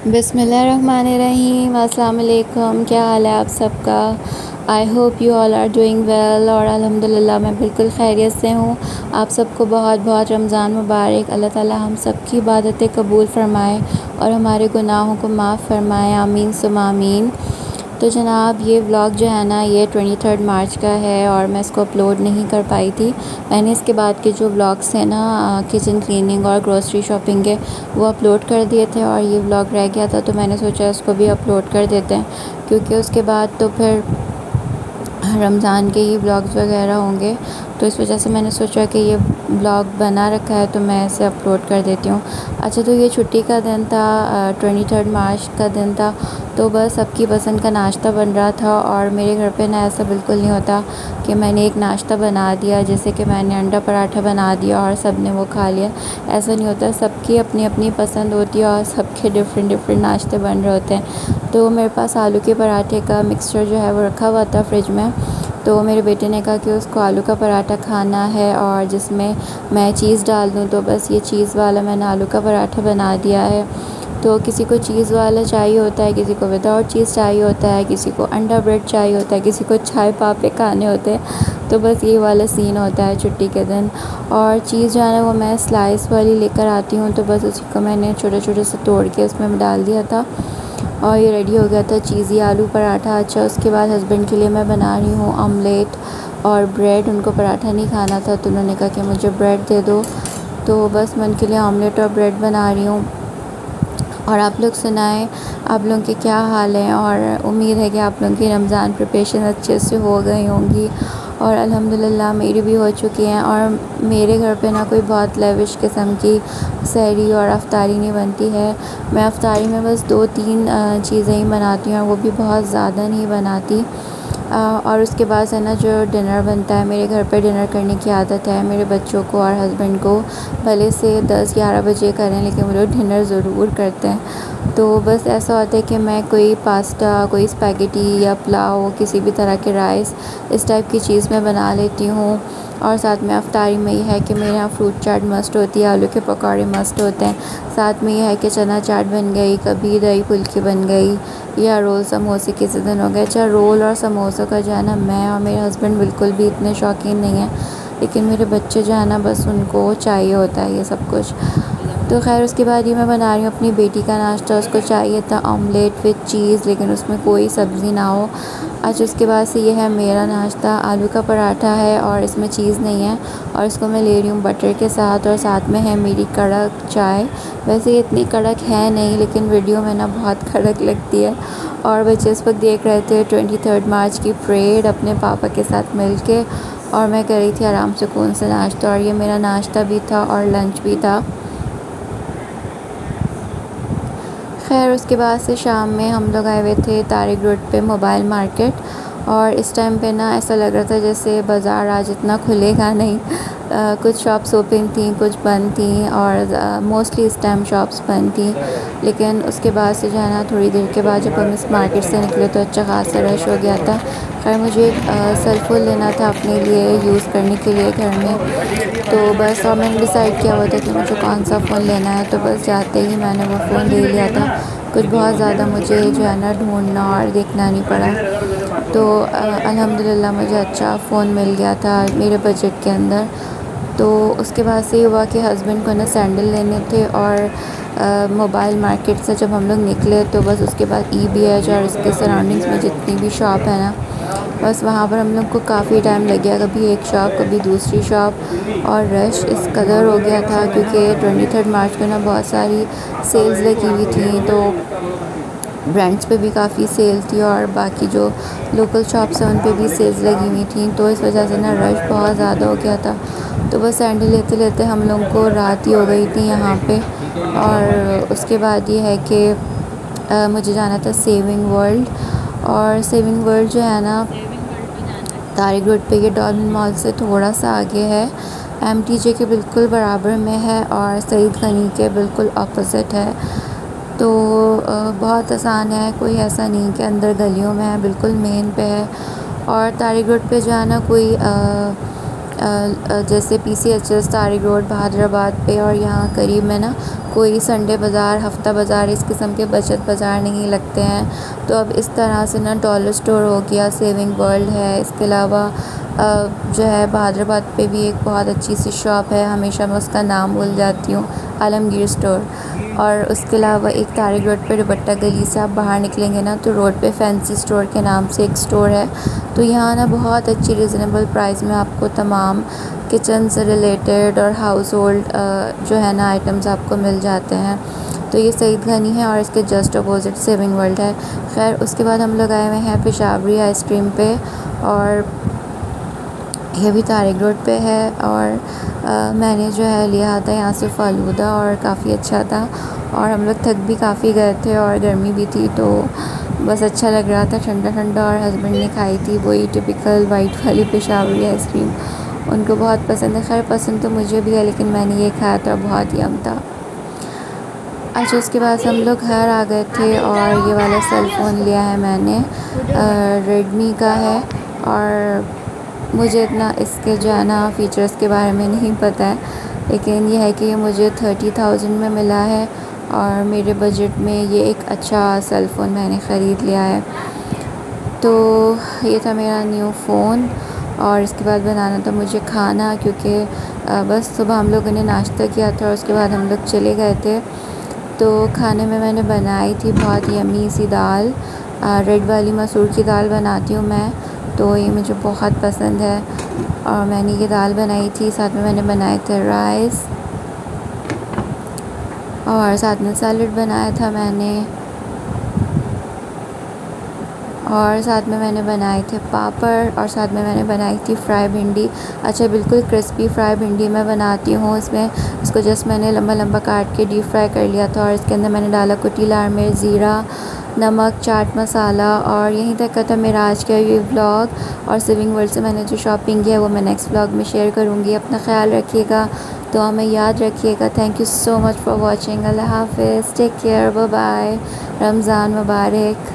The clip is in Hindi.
बिस्मिल्लाहिर्रहमानिर्रहीम। अस्सलाम वालेकुम। क्या हाल है आप सबका? I hope you all are doing well. और अल्हम्दुलिल्लाह मैं बिल्कुल खैरियत से हूँ। आप सबको बहुत बहुत रमज़ान मुबारक। अल्लाह ताला हम सब की इबादतें कबूल फ़रमाए और हमारे गुनाहों को माफ़ फ़रमाए। आमीन सुम्मा आमीन। तो जनाब ये व्लॉग जो है ना, ये 23 मार्च का है और मैं इसको अपलोड नहीं कर पाई थी। मैंने इसके बाद के जो व्लॉग्स हैं ना, किचन क्लीनिंग और ग्रोसरी शॉपिंग के, वो अपलोड कर दिए थे और ये व्लॉग रह गया था, तो मैंने सोचा इसको भी अपलोड कर देते हैं, क्योंकि उसके बाद तो फिर रमज़ान के ही व्लॉग्स वगैरह होंगे। तो इस वजह से मैंने सोचा कि ये व्लॉग बना रखा है तो मैं इसे अपलोड कर देती हूँ। अच्छा, तो ये छुट्टी का दिन था, 23 मार्च का दिन था। तो बस सबकी पसंद का नाश्ता बन रहा था और मेरे घर पे ना ऐसा बिल्कुल नहीं होता कि मैंने एक नाश्ता बना दिया, जैसे कि मैंने अंडा पराठा बना दिया और सब ने वो खा लिया। ऐसा नहीं होता, सबकी अपनी अपनी पसंद होती है और सबके डिफरेंट डिफरेंट नाश्ते बन रहे होते हैं। तो मेरे पास आलू के पराठे का मिक्सचर जो है वो रखा हुआ था फ्रिज में। तो मेरे बेटे ने कहा कि उसको आलू का पराठा खाना है और जिसमें मैं चीज़ डाल दूँ, तो बस ये चीज़ वाला मैंने आलू का पराठा बना दिया है। तो किसी को चीज़ वाला चाहिए होता है, किसी को विदाउट चीज़ चाहिए होता है, किसी को अंडा ब्रेड चाहिए होता है, किसी को चाय पापे खाने होते हैं। तो बस ये वाला सीन होता है छुट्टी के दिन। और चीज़ जो है ना वो मैं स्लाइस वाली लेकर आती हूँ, तो बस उसी को मैंने छोटे छोटे से तोड़ के उसमें डाल दिया था और ये रेडी हो गया था चीज़ी आलू पराठा। अच्छा, उसके बाद हस्बैंड के लिए मैं बना रही हूँ ऑमलेट और ब्रेड। उनको पराठा नहीं खाना था तो उन्होंने कहा कि मुझे ब्रेड दे दो, तो बस मैं उनके लिए ऑमलेट और ब्रेड बना रही हूँ। और आप लोग सुनाएं, आप लोगों के क्या हाल हैं? और उम्मीद है कि आप लोगों की रमज़ान प्रिपरेशन अच्छे से हो गई होंगी और अल्हम्दुलिल्लाह मेरी भी हो चुकी हैं। और मेरे घर पे ना कोई बहुत लेविश किस्म की सहरी और अफ्तारी नहीं बनती है। मैं अफ्तारी में बस 2-3 चीज़ें ही बनाती हूँ और वो भी बहुत ज़्यादा नहीं बनाती। और उसके बाद से ना जो डिनर बनता है, मेरे घर पे डिनर करने की आदत है मेरे बच्चों को और हस्बैंड को, भले से 10-11 बजे करें लेकिन वो लोग डिनर ज़रूर करते हैं। तो बस ऐसा होता है कि मैं कोई पास्ता, कोई स्पैगेटी या पुलाव, किसी भी तरह के राइस, इस टाइप की चीज़ मैं बना लेती हूँ। और साथ में अफ्तारी में ये है कि मेरे यहाँ फ्रूट चाट मस्ट होती है, आलू के पकौड़े मस्ट होते हैं। साथ में ये है कि चना चाट बन गई, कभी दही फुल्की बन गई या रोल समोसे किसी दिन हो गए। अच्छा, रोल और समोसों का जो है ना, मैं और मेरे हस्बैंड बिल्कुल भी इतने शौकीन नहीं हैं, लेकिन मेरे बच्चे जो है ना, बस उनको चाहिए होता है ये सब कुछ। तो खैर उसके बाद ये मैं बना रही हूँ अपनी बेटी का नाश्ता। उसको चाहिए था ऑमलेट विद चीज़, लेकिन उसमें कोई सब्ज़ी ना हो। आज उसके बाद से ये है मेरा नाश्ता, आलू का पराठा है और इसमें चीज़ नहीं है और इसको मैं ले रही हूँ बटर के साथ। और साथ में है मेरी कड़क चाय। वैसे ये इतनी कड़क है नहीं, लेकिन वीडियो में ना बहुत कड़क लगती है। और बच्चे इस वक्त देख रहे थे 23 मार्च की परेड अपने पापा के साथ मिल के, और मैं कर रही थी आराम सुकून से नाश्ता। और ये मेरा नाश्ता भी था और लंच भी था। खैर उसके बाद से शाम में हम लोग आए हुए थे तारिक रोड पे मोबाइल मार्केट। और इस टाइम पे ना ऐसा लग रहा था जैसे बाज़ार आज इतना खुलेगा नहीं। कुछ शॉप्स ओपन थी, कुछ बंद थी और मोस्टली इस टाइम शॉप्स बंद थी। लेकिन उसके बाद से जो है ना, थोड़ी देर के बाद जब हम इस मार्केट से निकले तो अच्छा खासा रश हो गया था। खैर मुझे एक सेल फ़ोन लेना था अपने लिए यूज़ करने के लिए घर में। तो बस और मैंने डिसाइड किया हुआ था कि मुझे कौन सा फ़ोन लेना है, तो बस जाते ही मैंने वो फ़ोन ले लिया था। कुछ बहुत ज़्यादा मुझे जो है ना ढूंढना और देखना नहीं पड़ा। तो अल्हम्दुलिल्लाह मुझे अच्छा फ़ोन मिल गया था मेरे बजट के अंदर। तो उसके बाद से ये हुआ कि हस्बैंड को ना सैंडल लेने थे और मोबाइल मार्केट से जब हम लोग निकले तो बस उसके बाद EBH और इसके सराउंडिंग्स में जितनी भी शॉप है ना, बस वहाँ पर हम लोग को काफ़ी टाइम लग गया। कभी एक शॉप, कभी दूसरी शॉप। और रश इस कदर हो गया था क्योंकि 23 मार्च को ना बहुत सारी सेल्स लगी हुई थी, तो ब्रांड्स पे भी काफ़ी सेल थी और बाकी जो लोकल शॉप्स हैं उन पे भी सेल्स लगी हुई थी। तो इस वजह से ना रश बहुत ज़्यादा हो गया था। तो बस सैंडल लेते लेते हम लोगों को रात ही हो गई थी यहाँ पे। और उसके बाद ये है कि मुझे जाना था सेविंग वर्ल्ड। और सेविंग वर्ल्ड जो है ना, तारिक रोड पे ये डॉल्फिन मॉल से थोड़ा सा आगे है, MTJ के बिल्कुल बराबर में है और सईद गनी के बिल्कुल अपोज़िट है। तो बहुत आसान है, कोई ऐसा नहीं कि अंदर गलियों में है, बिल्कुल मेन पे है। और तारिक रोड पे जो है ना, कोई जैसे PCHS तारिक रोड बहादुराबाद पे और यहाँ करीब में ना कोई संडे बाज़ार, हफ्ता बाज़ार, इस किस्म के बचत बाज़ार नहीं लगते हैं। तो अब इस तरह से ना डॉलर स्टोर हो गया, सेविंग वर्ल्ड है, इसके अलावा जो है बहादुराबाद पे भी एक बहुत अच्छी सी शॉप है, हमेशा मैं उसका नाम भूल जाती हूँ, आलमगीर स्टोर। और उसके अलावा एक तारिक रोड पे दुपट्टा गली से आप बाहर निकलेंगे ना तो रोड पे फैंसी स्टोर के नाम से एक स्टोर है। तो यहाँ ना बहुत अच्छी रिजनेबल प्राइस में आपको तमाम किचन से रिलेटेड और हाउस होल्ड जो है ना आइटम्स आपको मिल जाते हैं। तो ये सईद गनी है और इसके जस्ट अपोजिट सेविंग वर्ल्ड है। खैर उसके बाद हम लोग आए हुए हैं पेशावरी आइसक्रीम पे, और ये भी तारिक रोड पे है। और मैंने जो है लिया था यहाँ से फ़ालूदा और काफ़ी अच्छा था, और हम लोग थक भी काफ़ी गए थे और गर्मी भी थी, तो बस अच्छा लग रहा था ठंडा ठंडा। और हस्बैंड ने खाई थी वही टिपिकल वाइट वाली पेशावरी आइसक्रीम, उनको बहुत पसंद है। खैर पसंद तो मुझे भी है, लेकिन मैंने ये खाया था, बहुत यम था। अच्छा उसके बाद हम लोग घर आ गए थे, और ये वाला सेल फ़ोन लिया है मैंने, रेडमी का है। और मुझे इतना इसके जो है ना फ़ीचर्स के बारे में नहीं पता है, लेकिन ये है कि ये मुझे 30,000 में मिला है, और मेरे बजट में ये एक अच्छा सेल फ़ोन मैंने ख़रीद लिया है। तो ये था मेरा न्यू फ़ोन। और इसके बाद बनाना था मुझे खाना, क्योंकि बस सुबह हम लोगों ने नाश्ता किया था और उसके बाद हम लोग चले गए थे। तो खाने में मैंने बनाई थी बहुत यम्मी सी दाल, रेड वाली मसूर की दाल बनाती हूँ मैं, तो ये मुझे बहुत पसंद है। और मैंने ये दाल बनाई थी, साथ में मैंने बनाए थे राइस, और साथ में सैलड बनाया था मैंने, और साथ में मैंने बनाए थे पापड़, और साथ में मैंने बनाई थी फ्राई भिंडी। अच्छा बिल्कुल क्रिस्पी फ्राई भिंडी मैं बनाती हूँ। इसमें इसको जस्ट मैंने लंबा लंबा काट के डीप फ्राई कर लिया था, और इसके अंदर मैंने डाला कुटी लाल मिर्च, ज़ीरा, नमक, चाट मसाला। और यहीं तक का था मेरा आज का ये व्लॉग। और सेविंग वर्ल्ड से मैंने जो शॉपिंग किया है वो मैं नेक्स्ट व्लॉग में शेयर करूँगी। अपना ख्याल रखिएगा, दुआ में याद रखिएगा। Thank you so much for watching. अल्लाह हाफ़िज़, take care, bye bye, Ramzan मुबारक।